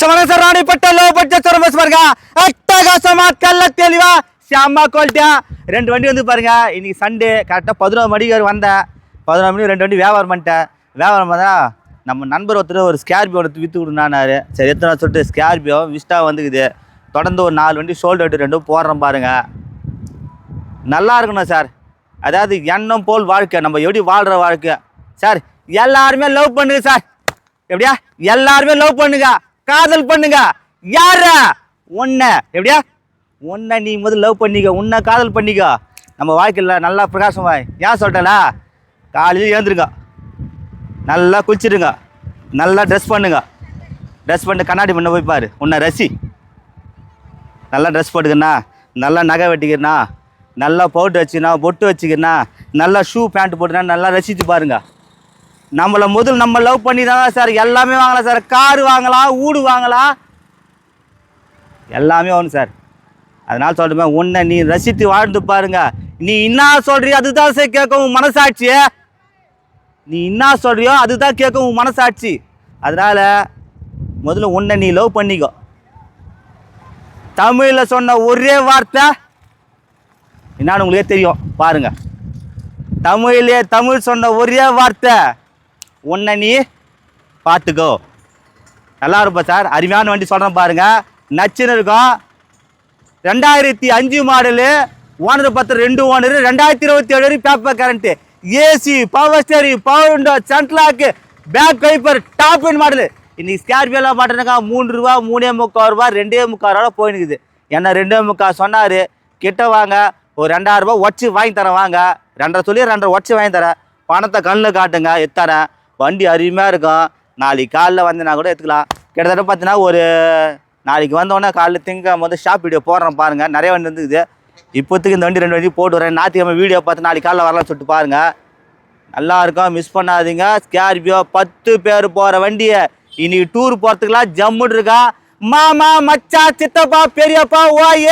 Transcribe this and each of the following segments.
Sir ராணிப்பட்ட low budget bus பாருங்க. அட்டகாசமா கல்ல தெளிவா செம்ம குவாலிட்டியா 2 வண்டி வந்து பாருங்க. இன்னைக்கு சண்டே கரெக்டாக 11 மணிக்கு வந்தேன். 11 மணிக்கு 2 வண்டி வியாபாரம் பண்ணிட்டேன். வியாபாரம் பண்ணா நம்ம நண்பர் ஒருத்தர் ஒரு ஸ்கேர்பியோ எடுத்து விற்று கொடுனாரு. சரி எத்தனை சொல்லிட்டு ஸ்கேர்பியோ விஸ்டா வந்துக்குது. தொடர்ந்து ஒரு 4 வண்டி ஷோல்டர் எடுத்து 2 போடுறோம் பாருங்க. நல்லா இருக்கணும் சார். அதாவது எண்ணம் போல் வாழ்க்கை, நம்ம எப்படி வாழ்கிற வாழ்க்கை சார். எல்லாருமே லவ் பண்ணுங்க சார். எப்படியா எல்லாருமே லவ் பண்ணுங்க, காதல் பண்ணுங்க. யார உன்னை எப்படியா உன்னை நீ முதல்ல லவ் பண்ணிக்க, உன்னை காதல் பண்ணிக்க. நம்ம வாழ்க்கையில் நல்லா பிரகாசமாய் ஏன் சொல்லிட்டல, காலையில் எழுந்துருங்க, நல்லா குளிச்சிடுங்க, நல்லா ட்ரெஸ் பண்ணுங்க. ட்ரெஸ் பண்ணிட்டு கண்ணாடி பண்ண போய் பாரு, உன்னை ரசி. நல்லா ட்ரெஸ் போட்டுக்கண்ணா, நல்லா நகை வெட்டிக்கிறனா, நல்லா பவுட்ரு வச்சுக்கணா, பொட்டு வச்சுக்கிறனா, நல்லா ஷூ பேண்ட் போட்டுனா நல்லா ரசித்து பாருங்க. நம்மளை முதல் நம்ம லவ் பண்ணி தானே சார் எல்லாமே வாங்கலாம் சார். காரு வாங்கலாம், வீடு வாங்கலாம், எல்லாமே வேணும் சார். அதனால் சொல்கிறேன், உன்னை நீ ரசித்து வாழ்ந்து பாருங்க. நீ என்ன சொல்கிறியோ அதுதான் சார் கேட்கும் உன் மனசாட்சி. நீ என்ன சொல்கிறியோ அதுதான் கேட்கும் உன் மனசாட்சி. அதனால் முதல்ல உன்னை நீ லவ் பண்ணிக்கோ. தமிழில் சொன்ன ஒரே வார்த்தை என்னான்னு உங்களுக்கே தெரியும் பாருங்க. தமிழ் சொன்ன ஒரே வார்த்தை உன்னை நீ பார்த்துக்கோ. நல்லா இருப்பா சார். அருமையான வண்டி சொல்கிறேன் பாருங்க, நச்சுன்னு இருக்கும். 2005 மாடலு, ஓனர் 10 2 ஓனர், 2027 வரைக்கும் paper current, AC, power steering, power window, central lock, back wiper, top end model. இன்னைக்கு ஸ்கார்பியோலாம் மாட்டேனாக்கா 3 ரூபா, 3.25 ரூபா, 2.25 ரூபா போயினுக்குது. ஏன்னா 2.25 சொன்னார். கிட்ட வாங்க, ஒரு 2000 ரூபா உடச்சி வாங்கி தரேன் வாங்க. 2.5 சொல்லி 2.5 உடச்சி வாங்கி தரேன். பணத்தை கண்ணில் காட்டுங்க, எத்தரேன். வண்டி அருமையாக இருக்கும். நாளைக்கு காலைல வந்தேன்னா கூட எடுத்துக்கலாம். கிட்டத்தட்ட பார்த்தீங்கன்னா ஒரு நாளைக்கு வந்தோடனே காலையில் திங்கம் போது ஷாப் வீடியோ போடுறேன் பாருங்கள். நிறைய வண்டி வந்துக்குது. இப்போத்துக்கு இந்த வண்டி 2 வண்டி போட்டு வரேன். ஞாயிற்றுக்கிழமை வீடியோ பார்த்து நாளைக்கு காலைல வரலாம்னு சொல்லிட்டு பாருங்கள். நல்லா இருக்கும், மிஸ் பண்ணாதீங்க. ஸ்கார்பியோ 10 பேர் போகிற வண்டியை இன்னைக்கு டூர் போகிறதுக்குலாம் ஜம்முன்னு இருக்கா. மாமா, மச்சா, சித்தப்பா, பெரியப்பா, ஓய்ய,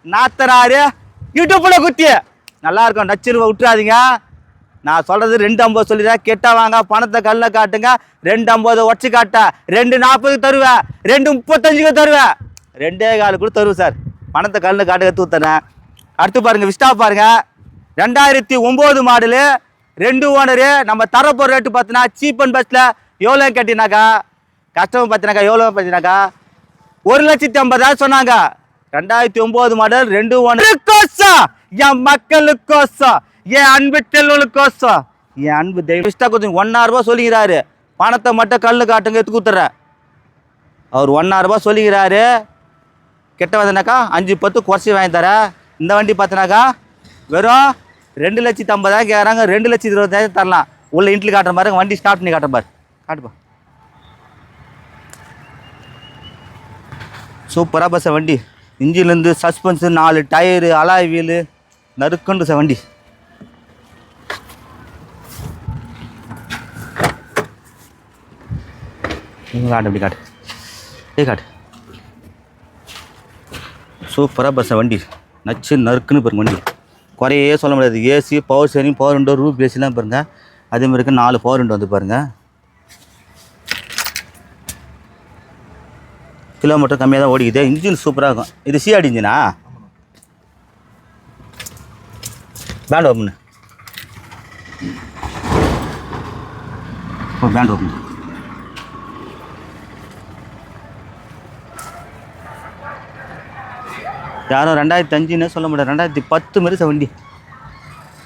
நாத்தனாரு, யூடியூப்பில் குத்தி நல்லா இருக்கும். நச்சுருவா விட்டுறாதீங்க. நான் சொல்கிறது 2.50 சொல்லிடுறேன். கெட்ட வாங்க, பணத்தை கல்லில் காட்டுங்க. 2.50 உடச்சி காட்ட, 2.40 தருவேன், 2.35 தருவேன், 2.25 கூட தருவேன் சார். பணத்தை கல்லில் காட்டு எடுத்து ஊற்றுறேன். அடுத்து பாருங்கள், விஸ்டா பாருங்கள். 2009 மாடலு, 2 ஓனரு. நம்ம தரப்போகிற ரேட்டு பார்த்தீங்கன்னா சீப் அண்ட் பெஸ்ட்டில் எவ்வளோ கட்டினாக்கா, கஸ்டமர் பார்த்தினாக்கா எவ்வளோ பார்த்தினாக்கா 1,50,000 சொன்னாங்க. 2009 மாடல், 2 ஓனர். என் மக்களுக்கோசம், என் அன்பு தெல்லுக்கோசம், என் அன்பு தெய்வம் இஷ்டா கொஞ்சம் 1,000 ரூபா சொல்லிக்கிறாரு. பணத்தை மட்டும் கல்லு காட்டுங்க எடுத்து கொடுத்துட்றேன். அவர் 1,000 ரூபா சொல்லிக்கிறாரு. கெட்ட வந்தனாக்கா 5-10 குறைச்சி வாங்கி தரேன். இந்த வண்டி பார்த்தினாக்கா வெறும் 2,50,000 கேட்குறாங்க. 2,20,000 தரலாம். உள்ள இன்ட்லி காட்டுற பாருங்க, வண்டி ஸ்டார்ட் பண்ணி காட்டுற பாரு, காட்டுப்பா. சூப்பராக பஸ் வண்டி. இன்ஜின்லேருந்து சஸ்பென்ஸு, 4 டயரு, அலாய் வீலு, நறுக்குண்டு சார் வண்டி. காட்டு அப்படி காட்டு, காட்டு. சூப்பராக பஸ் வண்டி, நச்சு நறுக்குன்னு பாருங்க வண்டி. குறையே சொல்ல முடியாது. AC, power steering, power window, roof ஏசிலாம் பாருங்கள். அதேமாதிரி இருக்குது. 4 பவர் விண்டோ வந்து பாருங்கள். கிலோமீட்டர் கம்மியாக தான் ஓடிக்குது. இன்ஜின் சூப்பராக இருக்கும். இது சிஆர்டி இன்ஜினா? பேண்ட் ஓப்பன், பேண்ட் ஓப்பன். யாரும் 2005 சொல்ல முடியாது, 2010 மாரி சார் வண்டி.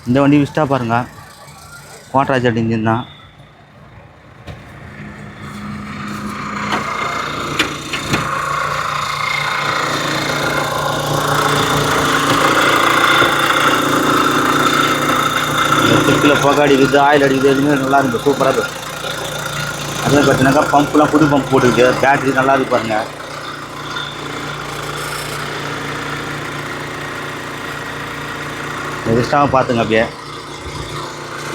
இந்த வண்டி விஸ்டா பாருங்கள், கோட்ராஜ் இன்ஜின் தான். செக்கில் புகை அடிக்குது, ஆயில் அடிக்குது, எதுவுமே நல்லா இருக்குது. சூப்பராக இருக்குது. அதே பார்த்தீங்கன்னாக்கா பம்ப்லாம் புது பம்ப் போட்டுருக்கு. பேட்டரி நல்லா இருக்கு பாருங்கள். விஸ்டாவை பார்த்துங்க. அப்படியே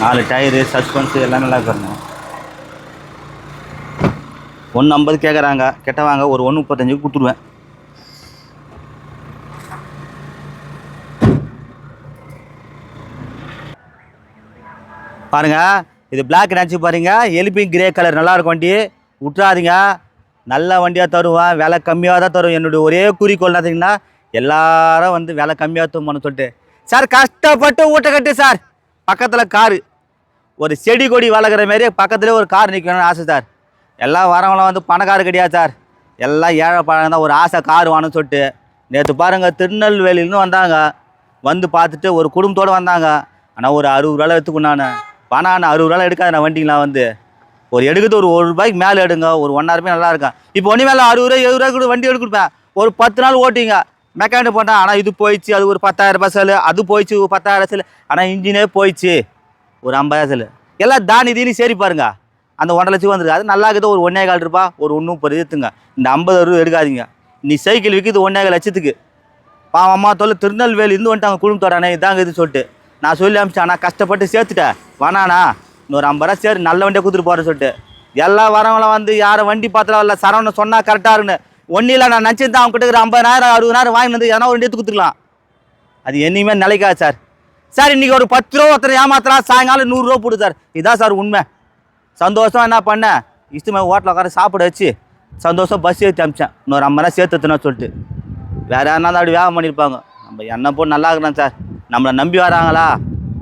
4 டயரு, சஸ்பென்ஸு எல்லாம் நல்லா பாருங்க. 1.50 கேட்குறாங்க. கெட்ட வாங்க, ஒரு 1.35 கொடுத்துருவேன். பாருங்கள், இது பிளாக் நினச்சி பாருங்க. எலிபிங் கிரே கலர் நல்லாயிருக்கும் வண்டி, விட்டுறாதீங்க. நல்ல வண்டியாக தருவேன், விலை கம்மியாக தான் தருவேன். என்னுடைய ஒரே குறிக்கோள் பார்த்தீங்கன்னா எல்லாரும் வந்து விலை கம்மியாக தருமான்னு சொல்லிட்டு சார் கஷ்டப்பட்டு ஊட்ட கட்டு சார். பக்கத்தில் காரு ஒரு செடி கொடி வளர்க்குற மாரி பக்கத்துலேயே ஒரு கார் நிற்கணும்னு ஆசை சார். எல்லாம் வரவங்களாம் வந்து பணக்காரு கிடையாது சார், எல்லாம் ஏழை பழம் தான். ஒரு ஆசை கார் வாங்கணும்னு சொல்லிட்டு நேற்று பாருங்கள் திருநெல்வேலியிலேருந்து வந்தாங்க, வந்து பார்த்துட்டு ஒரு குடும்பத்தோடு வந்தாங்க. ஆனால் ஒரு 60 ரூபாய் எடுத்துக்கொண்டானே பணம். ஆனால் 60 ரூபாய் எடுக்காது நான் வண்டிங்களாம் வந்து ஒரு எடுக்கிறது ஒரு ரூபாய்க்கு மேலே எடுங்க, ஒரு 1 hour நல்லா இருக்கும். இப்போ ஒன்று மேலே 60 ரூபாய் 70 ரூபாய் கூட வண்டி எடுத்துருப்பேன், ஒரு 10 நாள் ஓட்டிங்க மெக்கானிக் போட்டேன். ஆனால் இது போயிடுச்சு, அது ஒரு 10,000 ரூபாய் செலு, அது போயிடுச்சு 10,000 செலு. ஆனால் இன்ஜினே போயிடுச்சு ஒரு 50,000 செலு. எல்லாம் தானி தீனி சரி பாருங்க, அந்த 1.5 லட்சம் வந்துருக்கு. அது நல்லா இருக்குது, ஒரு 1.25 ரூபாய் ஒரு 130 எடுத்துங்க. இந்த 50 ரூபா எடுக்காதீங்க. நீ சைக்கிள் விற்கிது 1.25 லட்சத்துக்கு. அம்மா தொல்லை திருநெல்வேலிருந்து வந்துட்டாங்க குடும்பத்தோடானே இதாங்க இது சொல்லிட்டு நான் சொல்லி அனுப்பிச்சேன். ஆனால் கஷ்டப்பட்டு சேர்த்துட்டேன் வேணாண்ணா இன்னொரு 50 ரூபா சரி நல்ல வண்டியை கொடுத்துட்டு போகிறேன்னு சொல்லிட்டு எல்லாம் வரவங்களாம் வந்து யாரும் வண்டி பார்த்துல வரல. சரவணன் சொன்னால் கரெக்டாக இருக்குன்னு ஒன்றும் இல்லை. நான் நினச்சிருந்தேன் அவங்க கிட்ட 50,000 60,000 வாங்கி வந்து எதனா ஒரு வண்டி எடுத்து கொடுத்துக்கலாம். அது என்னையுமே நிலைக்காது சார். சார் இன்றைக்கி ஒரு 10 ரூபா ஒருத்தர் ஏமாத்தலாம், சாயங்காலம் 100 ரூபா போடு சார். இதான் சார் உண்மை. சந்தோஷம் என்ன பண்ணேன், இஷ்டமே ஹோட்டலில் உட்கார சாப்பிட வச்சு சந்தோஷம் பஸ் ஏற்றி அமிச்சேன். இன்னொரு 50 ரூபா சேர்த்துனா சொல்லிட்டு வேறு யாருனா தான் அப்படி வேகம் பண்ணியிருப்பாங்க. நம்ம என்ன போட்டு நல்லா இருக்கிறோம் சார். நம்மளை நம்பி வராங்களா,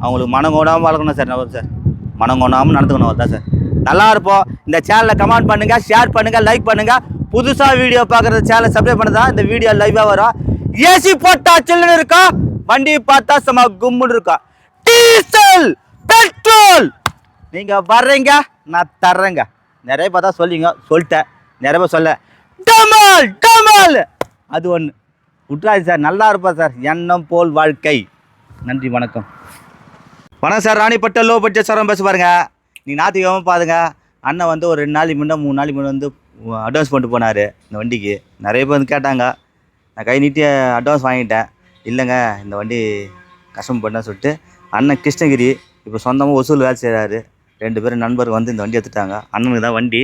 அவங்களுக்கு மனம் கொடாமல் வளர்க்கணும் சார். நம்ம சார் மனம் கொண்டாமல் நடந்துக்கணும், அதுதான் சார். நல்லா இருப்போம். இந்த சேனலை கமெண்ட் பண்ணுங்கள், ஷேர் பண்ணுங்கள், லைக் பண்ணுங்கள். புதுசாக வீடியோ பார்க்குற சேனலை சப்ஸ்கிரைப் பண்ண தான் இந்த வீடியோ லைவாக வரும். ஏசி போட்டா சில்லுன்னு இருக்கா, வண்டி பார்த்தா சும்மா கும்முன்னு இருக்கா. டீசல் பெட்ரோல் நீங்கள் வர்றீங்க நான் தர்றேங்க. நிறைய பார்த்தா சொல்லிட்டேன், நிறைய பேர் சொல்ல டமால் டமால் அது ஒன்று விட்றாது சார். நல்லா இருப்பா சார். எண்ணம் போல் வாழ்க்கை. நன்றி வணக்கம். வணக்கம் சார், ராணிப்பட்ட லோ பட்ஜெட் சார் பேச பாருங்க. நீ ஞாயிற்றுக்கிழமை பாருங்க, அண்ணன் வந்து ஒரு 2 நாளைக்கு முன்னே 3 நாளைக்கு முன்னே வந்து அட்வான்ஸ் பண்ணிட்டு போனார் இந்த வண்டிக்கு. நிறைய பேர் வந்து கேட்டாங்க, நான் கை நீட்டி அட்வான்ஸ் வாங்கிட்டேன். இல்லைங்க இந்த வண்டி கஷ்டம் பண்ணேன்னு சொல்லிட்டு அண்ணன் கிருஷ்ணகிரி இப்போ சொந்தமாக ஒசூல் வேலை செய்கிறாரு. 2 பேரும் நண்பர்கள் வந்து இந்த வண்டி எடுத்துட்டாங்க. அண்ணனுக்கு தான் வண்டி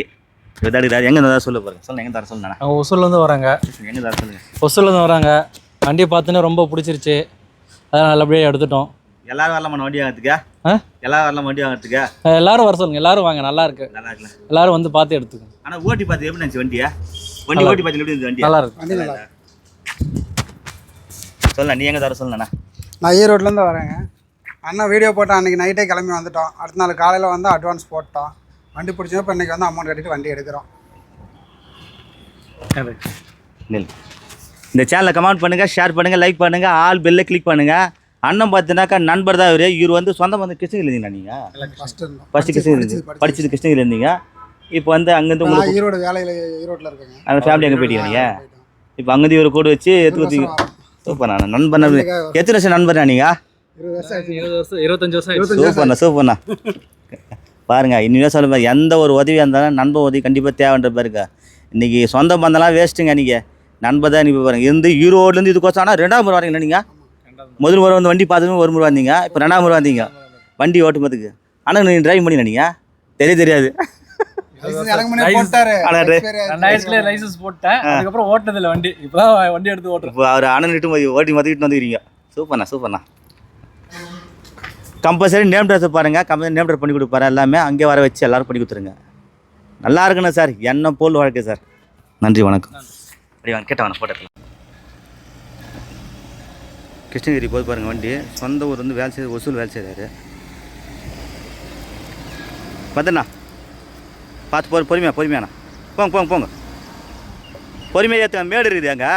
விதாடுகிறார். எங்கே தான் சொல்ல பாருங்க, சொல்லுங்கள் எங்கே தர சொல்லுண்ணா. ஒசூர்லேருந்து வராங்க. எங்கே தர சொல்லுங்கள். ஒசூர்லேருந்து வராங்க. வண்டியை பார்த்துன்னு ரொம்ப பிடிச்சிருச்சு, அதான் நல்லபடியாக எடுத்துட்டோம். எல்லாரும் வரலாமா வண்டி வாங்கிறதுக்கா? எல்லாரும் வரலாம் வண்டி வாங்கிறதுக்கா? எல்லாரும் வர சொல்லுங்க, எல்லாரும் வாங்க, நல்லா இருக்கு, நல்லா இருக்குல்ல, எல்லாரும் வந்து பார்த்து எடுத்துக்கோங்க. ஆனால் ஓட்டி பார்த்து எப்படி இருந்துச்சு வண்டியா? வண்டி ஓட்டி பார்த்து எப்படி இருந்துச்சு வண்டி? நல்லா இருக்கு. சொல்லண்ணா, நீ எங்கே தர சொல்லண்ணா? நான் ஈரோட்லேருந்து வரேங்க. அண்ணா வீடியோ போட்டோம், அன்றைக்கி நைட்டே கிளம்பி வந்துட்டோம். அடுத்த நாள் காலையில் வந்து அட்வான்ஸ் போட்டோம். வண்டி பிடிச்சோம். இப்போ இன்றைக்கி வந்து அமௌண்ட் கட்டிட்டு வண்டி எடுக்கிறோம். இந்த சேனலை கமெண்ட் பண்ணுங்கள், ஷேர் பண்ணுங்கள், லைக் பண்ணுங்கள், ஆல் பெல்லை கிளிக் பண்ணுங்கள். அண்ணன் பார்த்தீங்கன்னாக்கா நண்பர் தான் இவர் வந்து சொந்தம் வந்து கிருஷ்ணகிரி இருந்தீங்களா? நீங்கள் ஃபஸ்ட்டு கிருஷ்ணகிரி படிச்சது கிருஷ்ணகிரி இருந்தீங்க. இப்போ வந்து அங்கேருந்து உங்களுக்கு ஈரோடு வேலையில் ஈரோட்டில் இருக்கேங்க. அந்த ஃபேமிலி எங்கே போயிட்டீங்க நீங்கள்? இப்போ அங்கேருந்து இவரை கூட வச்சு எடுத்துக்கிட்டீங்க. சூப்பர்ண்ணா, நண்பர். எத்தனை வருஷம் நண்பர்ண்ணா நீங்கள்? 25 வருஷம். சூப்பர்ண்ணா. பாருங்க, இன்னும் சொல்ல எந்த ஒரு உதவியாக இருந்தாலும் நண்பர் உதவி கண்டிப்பாக தேவைன்ற பாருங்க. இன்றைக்கி சொந்த பந்தம்லாம் வேஸ்ட்டுங்க. நீங்கள் நண்பர் தான் நீங்கள் பாருங்கள் இருந்து ஈரோடுலேருந்து இதுக்கோசம். ஆனால் 2ஆம் முறை வரீங்களா நீங்கள்? முதல் முறை வந்து வண்டி பார்த்துமே 1 முறை வந்தீங்க, இப்போ 2ஆம் முறை வந்தீங்க வண்டி ஓட்டும்போதுக்கு. ஆனால் நீங்கள் டிரைவ் பண்ணி நீங்கள் தெரியாது. லைசன்ஸ் போட்டேன், அதுக்கப்புறம் ஓட்டுனதில்லை வண்டி. இப்போதான் வண்டி எடுத்து ஓட்டுறேன். இப்போ அவர் அண்ணன் ஓட்டி மதிக்கிட்டு வந்துக்கிறீங்க. சூப்பர்ண்ணா. கம்பல்சரி நேம் ட்ரெஸ் பாருங்கள், கம்பல்சரி நேம் ட்ரெஸ் பண்ணி கொடுப்பாரு. எல்லாமே அங்கே வர வச்சு எல்லோரும் பண்ணி கொடுத்துருங்க. நல்லா இருக்குண்ணா சார், எண்ணம் போல் வாழ்க்கை சார். நன்றி வணக்கம். அப்படி வாங்க, கேட்ட வேணா போட்டோ. கிருஷ்ணகிரி போய் பாருங்கள் வண்டி. சொந்த ஊர் வந்து வேலை செய்ய ஒசூல் வேலை செய்கிறாரு. பார்த்தண்ணா பார்த்து பொறுமையாண்ணா. போங்க பொறுமையாக ஏற்றுங்க. மேடு இருக்குது அங்கே.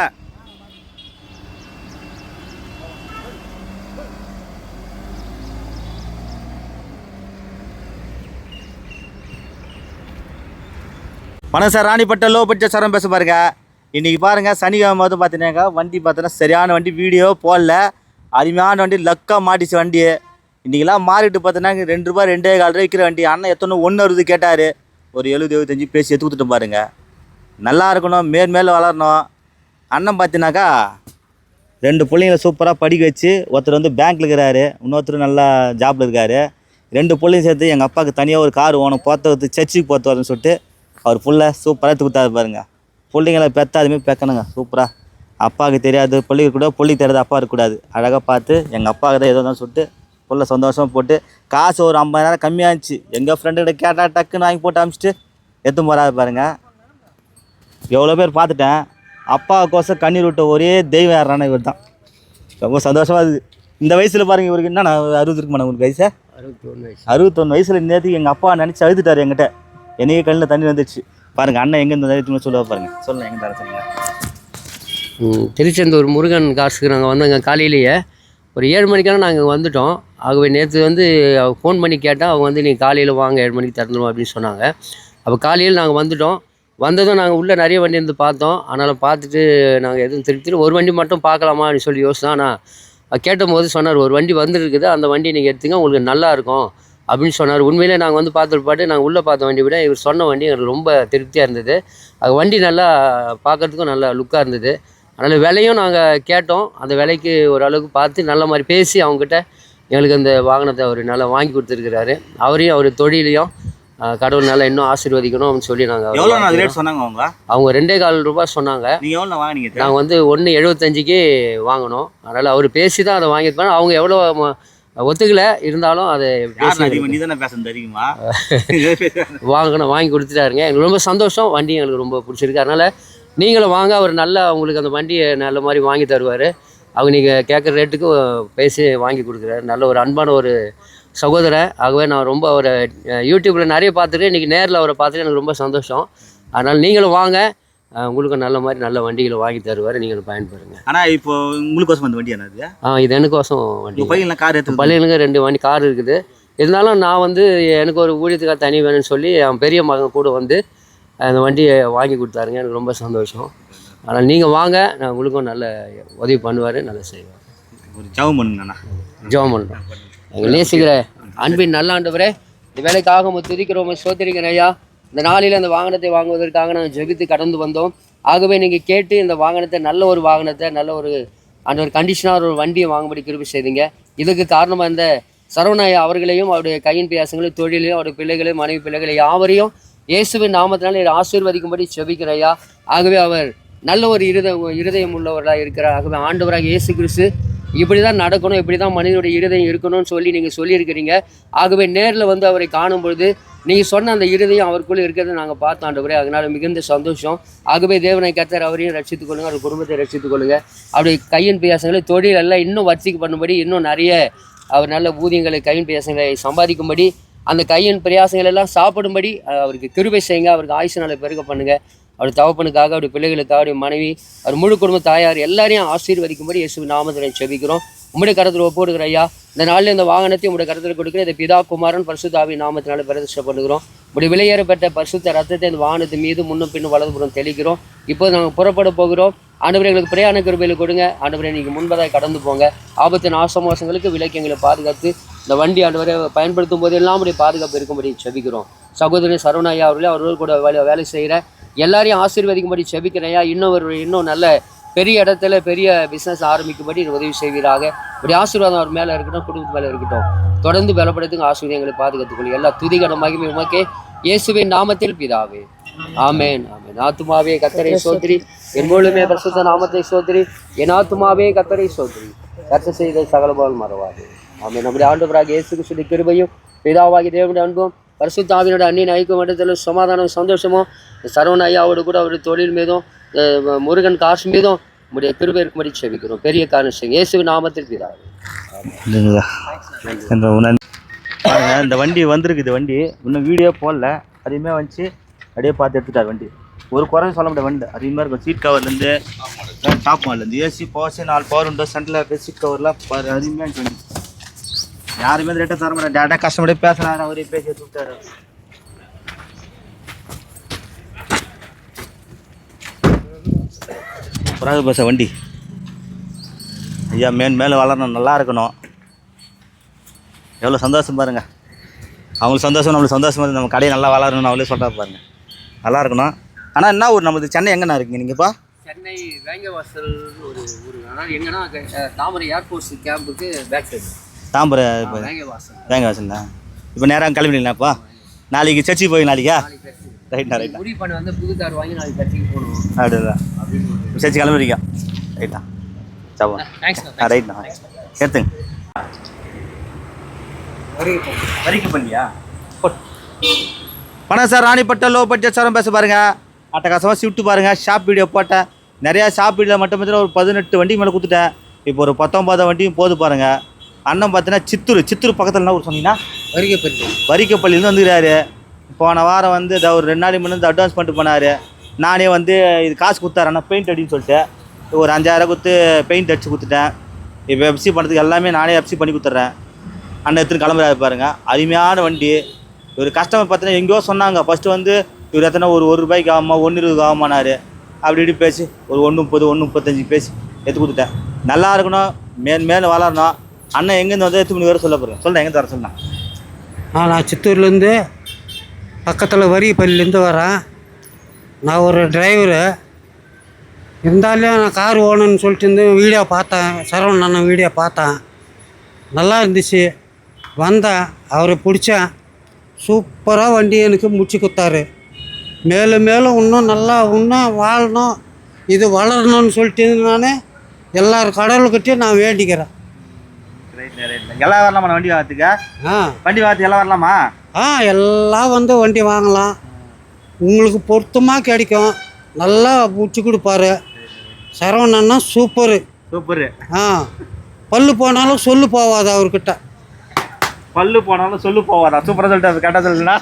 வணக்கம் சார், ராணிப்பட்ட லோ பட்ஜெட் சாரம் பேச பாருங்க. இன்றைக்கி பாருங்கள் சனிக்கிழமை வந்து பார்த்தீங்கன்னாக்கா வண்டி பார்த்தீங்கன்னா சரியான வண்டி, வீடியோ போடல. அருமையான வண்டி, லக்காக மாட்டிச்சு வண்டி. இன்றைக்கெல்லாம் மாறிட்டு பார்த்தீங்கன்னா 2 ரூபாய் 2.25 ரூபா விற்கிற வண்டி. அண்ணன் எத்தனை 160 கேட்டார். ஒரு 70-75 பேசி எடுத்து கொடுத்துட்டு பாருங்க. நல்லா இருக்கணும், மேலே வளரணும். அண்ணன் பார்த்தீங்கன்னாக்கா 2 பிள்ளைங்களை சூப்பராக படிக்க வச்சு, ஒருத்தர் வந்து பேங்க்கில் இருக்கிறாரு, இன்னொருத்தர் நல்லா ஜாப்பில் இருக்கார். 2 பிள்ளைங்க சேர்த்து எங்கள் அப்பாவுக்கு தனியாக ஒரு கார் ஓணும், போகிறது சர்ச்சுக்கு போகிறது வரணும்னு சொல்லிட்டு அவர் ஃபுல்லாக சூப்பராக எடுத்து கொடுத்தாரு பாருங்க. பிள்ளைங்களை பெற்ற அதுமாரி பெக்கணுங்க சூப்பராக. அப்பாவுக்கு தெரியாது பிள்ளைங்க கூட, பிள்ளைக்கு தெரியாது அப்பா இருக்கக்கூடாது. அழகாக பார்த்து எங்கள் அப்பாவுக்கு தான் ஏதோ தான் சொல்லிட்டு ஃபுல்லாக சந்தோஷமாக போட்டு காசு ஒரு 50,000 கம்மியாகிச்சு. எங்கள் ஃப்ரெண்டுக்கிட்ட கேட்டால் டக்குன்னு வாங்கி போட்டு அனுப்பிச்சிட்டு எடுத்து போகிறாரு பாருங்க. எவ்வளோ பேர் பார்த்துட்டேன். அப்பாவுக்கோசம் கண்ணீர் விட்ட ஒரே தெய்வம் யாரான இவர் தான். ரொம்ப சந்தோஷமாக இருக்குது. இந்த வயசில் பாருங்கள், இவருக்கு என்ன 60 இருக்குமா உங்களுக்கு வயசு? 61 வயசில் நேற்றுக்கு எங்கள் அப்பா நினச்சி அழுதுட்டார் என்கிட்ட. என்னையே கண்ணில் தண்ணி வந்துடுச்சு. பாருங்கள் அண்ணன் எங்கே இந்த தைரியத்துமே சொல்லுவா பாருங்கள். சொல்லுங்கள் எங்கே தர சொல்லுங்கள். திருச்செந்தூர் முருகன் காசுக்கு நாங்கள் வந்தோங்க. காலையிலேயே ஒரு 7 மணிக்கெல்லாம் நாங்கள் வந்துட்டோம். ஆகவே நேற்று ஃபோன் பண்ணி கேட்டால் அவங்க நீ காலையில் வாங்க 7 மணிக்கு திறந்துடும் அப்படின்னு சொன்னாங்க. அப்போ காலையில் நாங்கள் வந்துட்டோம். வந்ததும் நாங்கள் உள்ளே நிறைய வண்டி இருந்து பார்த்தோம். அதனால் பார்த்துட்டு நாங்கள் எதுவும் திருப்பிட்டு ஒரு வண்டி மட்டும் பார்க்கலாமா அப்படின்னு சொல்லி யோசித்தோம். ஆனால் கேட்டபோது சொன்னார், ஒரு வண்டி வந்துருக்குது, அந்த வண்டி நீங்கள் எடுத்துங்க, உங்களுக்கு நல்லாயிருக்கும் அப்படின்னு சொன்னார். உண்மையிலே நாங்கள் பார்த்துட்டு பாட்டு நாங்கள் உள்ளே பார்த்த வண்டி விட இவர் சொன்ன வண்டி எங்களுக்கு ரொம்ப திருப்தியாக இருந்தது. அது வண்டி நல்லா பார்க்குறதுக்கும் நல்லா லுக்காக இருந்தது. அதனால் விலையும் நாங்கள் கேட்டோம். அந்த விலைக்கு ஓரளவுக்கு பார்த்து நல்ல மாதிரி பேசி அவங்ககிட்ட எங்களுக்கு அந்த வாகனத்தை அவர் நல்லா வாங்கி கொடுத்துருக்கிறாரு. அவரையும் அவர் தொழிலையும் கடவுள் நல்லா இன்னும் ஆசீர்வதிக்கணும் அப்படின்னு சொல்லி நாங்கள் அவங்க 2.25 ரூபாய் சொன்னாங்க. நாங்கள் 1.75க்கு வாங்கினோம். அதனால் அவர் பேசி தான் அதை வாங்கியிருப்பாங்க. அவங்க எவ்வளோ ஒத்துக்கலை, இருந்தாலும் அதை வாங்கி கொடுத்துட்டாருங்க. எங்களுக்கு ரொம்ப சந்தோஷம். வண்டி எங்களுக்கு ரொம்ப பிடிச்சிருக்கு. அதனால் நீங்களும் வாங்க. அவர் நல்லா உங்களுக்கு அந்த வண்டியை நல்ல மாதிரி வாங்கி தருவார். அவங்க நீங்கள் கேட்குற ரேட்டுக்கு பேசி வாங்கி கொடுக்குறாரு. நல்ல ஒரு அன்பான ஒரு சகோதரன். ஆகவே நான் ரொம்ப அவரை யூடியூப்பில் நிறைய பார்த்துருக்கேன். இன்றைக்கி நேரில் அவரை பார்த்துட்டு எனக்கு ரொம்ப சந்தோஷம். அதனால் நீங்களும் வாங்க. உங்களுக்கு நல்ல மாதிரி நல்ல வண்டிகளை வாங்கி தருவார். நீங்களும் பயன்பெறுங்க. ஆனால் இப்போ உங்களுக்கோசம் அந்த வண்டி என்ன? இது எனக்கோசம் வண்டி. பள்ளிகளுக்கு 2 வண்டி கார் இருக்குது. இருந்தாலும் நான் எனக்கு ஒரு ஊழியத்துக்காக தனி வேணும்னு சொல்லி என் பெரிய மகன் கூட அந்த வண்டியை வாங்கி கொடுத்தாருங்க. எனக்கு ரொம்ப சந்தோஷம். ஆனால் நீங்கள் வாங்க, நான் உங்களுக்கும் நல்ல உதவி பண்ணுவார், நல்லா செய்வார். ஒரு ஜெபம் பண்ணுங்கண்ணா. ஜெபம் பண்ணுறோம். எங்கள் நேசிக்கிற அன்பின் நல்ல ஆண்டவரே, இந்த வேலைக்காக துதிக்கிறோம், சோதரிக்கிறேன் ஐயா. இந்த நாளில் அந்த வாகனத்தை வாங்குவதற்காக நாங்கள் ஜெபித்து கடந்து வந்தோம். ஆகவே நீங்கள் கேட்டு இந்த வாகனத்தை நல்ல ஒரு வாகனத்தை நல்ல ஒரு அந்த ஒரு கண்டிஷனாக ஒரு வண்டியை வாங்கும்படி கிருபை செய்தீங்க. இதுக்கு காரணமாக இந்த சரவணையா அவர்களையும் அவருடைய கையின் பியாசங்களையும் தொழிலையும் அவருடைய பிள்ளைகளையும் மனைவி பிள்ளைகளை யாவரையும் இயேசுவின் நாமத்தினால ஆசீர்வதிக்கும்படி ஜெபிக்கிறையா. ஆகவே அவர் நல்ல ஒரு இருதயம் உள்ளவர்களாக இருக்கிறார். ஆகவே ஆண்டவராக இயேசு கிறிஸ்து இப்படி தான் நடக்கணும், இப்படி தான் மனிதனுடைய இருதயம் இருக்கணும்னு சொல்லி நீங்கள் சொல்லியிருக்கிறீங்க. ஆகவே நேரில் அவரை காணும் பொழுது நீங்கள் சொன்ன அந்த இருதயம் அவருக்குள்ளே இருக்கிறத நாங்கள் பார்த்து ஆண்டவரே, அதனால் மிகுந்த சந்தோஷம். ஆகவே தேவனை கர்த்தர் அவரையும் ரட்சித்துக் கொள்ளுங்கள், அவர் குடும்பத்தை ரட்சித்துக் கொள்ளுங்கள். அவருடைய கையின் பியாசங்களை தொழில் எல்லாம் இன்னும் வர்த்திக்கு பண்ணும்படி, இன்னும் நிறைய அவர் நல்ல ஊதியங்களை கையின் பியாசங்களை சம்பாதிக்கும்படி, அந்த கையின் பிரயாசங்கள் எல்லாம் சாப்பிடும்படி அவருக்கு கிருபை செய்யுங்க. அவருக்கு ஆயுசு நாளை பெருக பண்ணுங்கள். அவர் தகப்பனுக்காக, அவருடைய பிள்ளைகளுக்காக, அவருடைய மனைவி, அவர் முழு குடும்ப தாயார் எல்லாரையும் ஆசீர்வதிக்கும்படி இயேசு நாமத்தில் செபிக்கிறோம். உம்முடைய கருத்தில் ஒப்புடுகிற ஐயா. இந்த நாளில் இந்த வாகனத்தை உங்களுடைய கருத்தில் கொடுக்குற இதை பிதா குமாரன் பரிசுத்த ஆவி நாமத்தினால பிரதிஷ்டை பண்ணுகிறோம். இப்படி வெளியேறப்பட்ட பரிசுத்த ரத்தத்தை இந்த வாகனத்தின் மீது முன்னும் பின்னும் வலதுபுறம் தெளிக்கிறோம். இப்போது நாங்கள் புறப்பட போகிறோம். ஆண்டவரே எங்களுக்கு பிரயாண கிருபையில் கொடுங்க. ஆண்டவரே நீங்கள் முன்பதாக கடந்து போங்க. ஆபத்து நாசமோசங்களுக்கு விலக்கி எங்களை பாதுகாத்து இந்த வண்டி ஆண்டவரை பயன்படுத்தும் போது எல்லாம் உடைய பாதுகாப்பு இருக்கும்படி செபிக்கிறோம். சகோதரி சரவணையா அவர்கள் கூட வேலை செய்கிற எல்லாரையும் ஆசீர்வதிக்கும்படி செபிக்கிறையா. இன்னும் நல்ல பெரிய இடத்துல பெரிய பிஸ்னஸ் ஆரம்பிக்கும்படி உதவி செய்வீராக. இப்படி ஆசீர்வாதம் அவர் மேலே இருக்கட்டும், குடும்பத்து மேலே இருக்கட்டும். தொடர்ந்து பலப்படுத்துங்க. ஆசீர்வாதங்களை பாதுகாத்துக்கொள்ளும். எல்லா துதிகன மகிமை உமக்கே இயேசுவின் நாமத்தில் பிதாவே. ஆமேன் ஆமேன். ஆத்துமாவே கர்த்தரை சோத்திரி, என் முழுமே பரிசுத்த நாமத்தை சோத்திரி. என் ஆத்துமாவே கர்த்தரை சோத்திரி, கர்த்தர் செய்த சகலபால் மறவாது. ஆமேன். நம்முடைய ஆண்டவராக இயேசு கிறிஸ்துவின் கிருபையும் பிதாவாகிய தேவனுடைய அன்பும் பரிசுத்த ஆவியோட அன்னின் ஐக்கியம் இடத்திலும் சமாதானம் சந்தோஷமும் சரவண ஐயாவோடு கூட அவருடைய தொழில் மீதும் முருகன் காசு மீதும் நம்முடைய கிருபை இருக்கும்படி செபிக்கிறோம். பெரிய காரணம் செய்யுங்க. இயேசுவின் நாமத்தில் பிதாவே. இந்த வண்டி வந்திருக்குது. வண்டி இன்னும் வீடியோ போடல, அதையுமே வந்துச்சு அப்படியே பார்த்து எடுத்துட்டார். வண்டி ஒரு குறையும் சொல்ல முடியாது. வண்டி அதிகமாக இருக்கும். சீட் கவர்லேருந்து டாப் மாடலேருந்து ஏசி பவர்ஸு 4 பவர் உண்டோ, சென்டரில் இருக்க சீட் கவர்லாம் அதிகமாக வண்டி. யாருமே ரேட்டாக தர மாட்டேன். டேட்டா கஸ்டமரே பேசுகிறாரு, அவரே பேசி எடுத்துட்டாரு. சூப்பராக பேச வண்டி ஐயா. மேலே வளரணும், நல்லா இருக்கணும். எவ்வளோ சந்தோஷம் பாருங்கள். அவங்களுக்கு சந்தோஷம், நம்மளுக்கு சந்தோஷமாக இருக்குது. நம்ம கடையை நல்லா வளரணும்னு அவங்களே சொல்கிறா பாருங்க. நல்லா இருக்கணும். ஆனால் என்ன ஊர் நம்மளுக்கு? சென்னை எங்கண்ணா இருக்கீங்க நீங்கள்ப்பா? சென்னை வேங்கவாசல் ஒரு ஊர். ஆனால் எங்கன்னா தாமரை ஏர்ஃபோர்ஸ் கேம்புக்கு பேக் சைடு. தாம்பரை வேங்கவாசல்ண்ணா. இப்போ நேராக கிளம்பிடலாம்ப்பா. நாளைக்கு சர்ச்சுக்கு போய் நாளைக்கா? ரைட்ண்ணா ரைட்டா. முடிவு பண்ணி வந்து புது கார் வாங்கி நாளைக்கு சர்ச்சுக்கு போகணும். அப்படிதான் சர்ச்சு கிளம்புறீங்க? ரைட்டா சாப்பா. ரைட்ண்ணா எடுத்துங்க. வரைக்கும் பண்ணியா? பணம் சார் ராணிப்பட்ட லோ பட்ஜெட் சாரம் பேச பாருங்க. அட்டகாசமாக ஷிஃப்ட்டு பாருங்கள். ஷாப் வீடியோ போட்டேன். நிறையா ஷாப் வீடியோவில் மட்டும் பார்த்தீங்கன்னா ஒரு 18 வண்டி மேலே கொடுத்துட்டேன். இப்போ ஒரு 19 வண்டியும் போது பாருங்கள். அண்ணன் பார்த்தீங்கன்னா சித்தூர் பக்கத்தில் என்ன ஊர் சொன்னீங்கன்னா வரிக்கப்பள்ளியிலேருந்து வந்துக்கிறாரு. போன வாரம் வந்து ஒரு 2 நாளைக்கு முன்னே அட்வான்ஸ் பண்ணிட்டு போனார். நானே வந்து இது காசு கொடுத்தாரு அண்ணா பெயிண்ட் அடின்னு சொல்லிட்டு ஒரு 5000 கொடுத்து பெயிண்ட் அடித்து கொடுத்துட்டேன். இப்போ எஃப்சி பண்ணுறதுக்கு எல்லாமே நானே எஃப்சி பண்ணி கொடுத்துட்றேன். அண்ணன் எடுத்துன்னு கிளம்புறாரு பாருங்கள். அருமையான வண்டி. ஒரு கஸ்டமர் பார்த்தீங்கன்னா எங்கேயோ சொன்னாங்க ஃபஸ்ட்டு வந்து இவர் எத்தனை ஒரு ரூபாய்க்கு ஆகுமா 1.20 ஆகுமானாரு. அப்படி இப்படி பேசி ஒரு 1.30 1.35 பேசி எடுத்து கொடுத்துட்டேன். நல்லா இருக்கணும், மேலும் வளரணும். அண்ணன் எங்கேருந்து வந்து எடுத்து மணி வர சொல்ல போகிறேன். சொல்கிறேன் எங்கே வர சொன்னேன். நான் சித்தூர்லேருந்து பக்கத்தில் வரிப்பள்ளிலேருந்து வரேன். நான் ஒரு டிரைவரு. இருந்தாலும் நான் கார் ஓனன்னு சொல்லிட்டு இருந்து வீடியோ பார்த்தேன். சரவணன் அண்ணன் வீடியோ பார்த்தேன். நல்லா இருந்துச்சு. வந்தேன், அவரை பிடிச்சேன். சூப்பராக வண்டி எனக்கு முடிச்சு கொடுத்தாரு. மேலும் மேலும் இன்னும் நல்லா இன்னும் வாழணும், இது வளரணும்னு சொல்லிட்டு நான் எல்லாரும் கடவுள்கிட்டையும் நான் வேண்டிக்கிறேன். எல்லாம் வரலாமா வண்டி வாங்கிறதுக்கு? வண்டி வாங்கிறதுக்கு எல்லாம் வரலாமா? எல்லாம் வந்து வண்டி வாங்கலாம். உங்களுக்கு பொருத்தமாக கிடைக்கும். நல்லா முடிச்சு கொடுப்பாரு சரவணன்னா. சூப்பரு. பல்லு போனாலும் சொல்லு போவாது அவர்கிட்ட. பல்லு போனாலும் சொல்லு போவாதா? சூப்பராக சொல்லிட்டு கரெக்டாக சொல்லுண்ணா.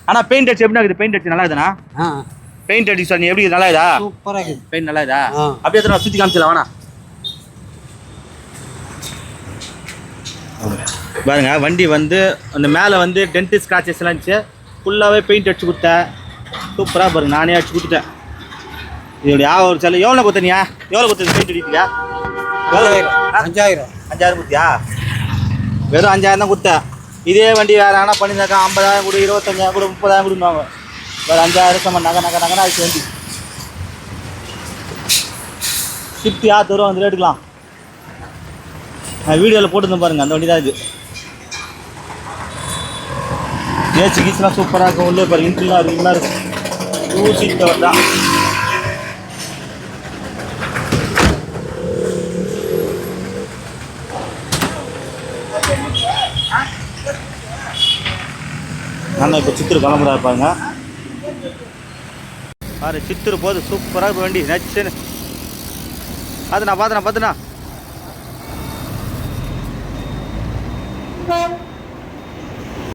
ஆனால் பெயிண்ட் அடிச்சு எப்படி இருக்குது? பெயிண்ட் அடிச்சு நல்லா இருக்குதுண்ணா. பெயிண்ட் அடிச்சு நீ எப்படி நல்லா இதா? சூப்பராக இருக்குது. பெயிண்ட் நல்லா இதா? அப்படியே நான் சுற்றி காமிச்சிடலாம் வேணா பாருங்க. வண்டி வந்து அந்த மேலே வந்து டென்ட் ஸ்க்ராச்சஸ் எல்லாம் இருந்துச்சு. ஃபுல்லாகவே பெயிண்ட் அடிச்சு கொடுத்தேன். சூப்பராக பாருங்க, நானே அடிச்சு கொடுத்துட்டேன். இதோடைய ஒரு சில எவ்வளோ கொடுத்தனியா? எவ்வளோ கொடுத்தது பெயிண்ட் அடிக்கியா? 5000 கொடுத்தியா? வெறும் 5000 தான் கொடுத்தேன். இதே வண்டி வேறு ஆனால் பண்ணியிருந்தாக்கா 50,000 கூட 25,000 கூட 30,000 கொடுவாங்க. வேறு 5000 சம நகை ஆகிடுச்சு வண்டி. ஷிஃப்ட் யார் தரும் வந்து எடுக்கலாம். நான் வீடியோவில் போட்டுருந்தேன் பாருங்கள், அந்த வண்டி தான் இது. ஏசி கீஸ்லாம் சூப்பராக இருக்கும். உள்ளே பாருங்கள், இன்ட்ரிலாம் இருக்குங்களா இருக்கும். 2 சீட் கவர் தான். நான் இப்போ சித்தூர் கிளம்புறா இருப்பாங்க பாரு. சித்தூர் போது சூப்பராக இப்போ வண்டி நச்சுன்னு பார்த்துண்ணா.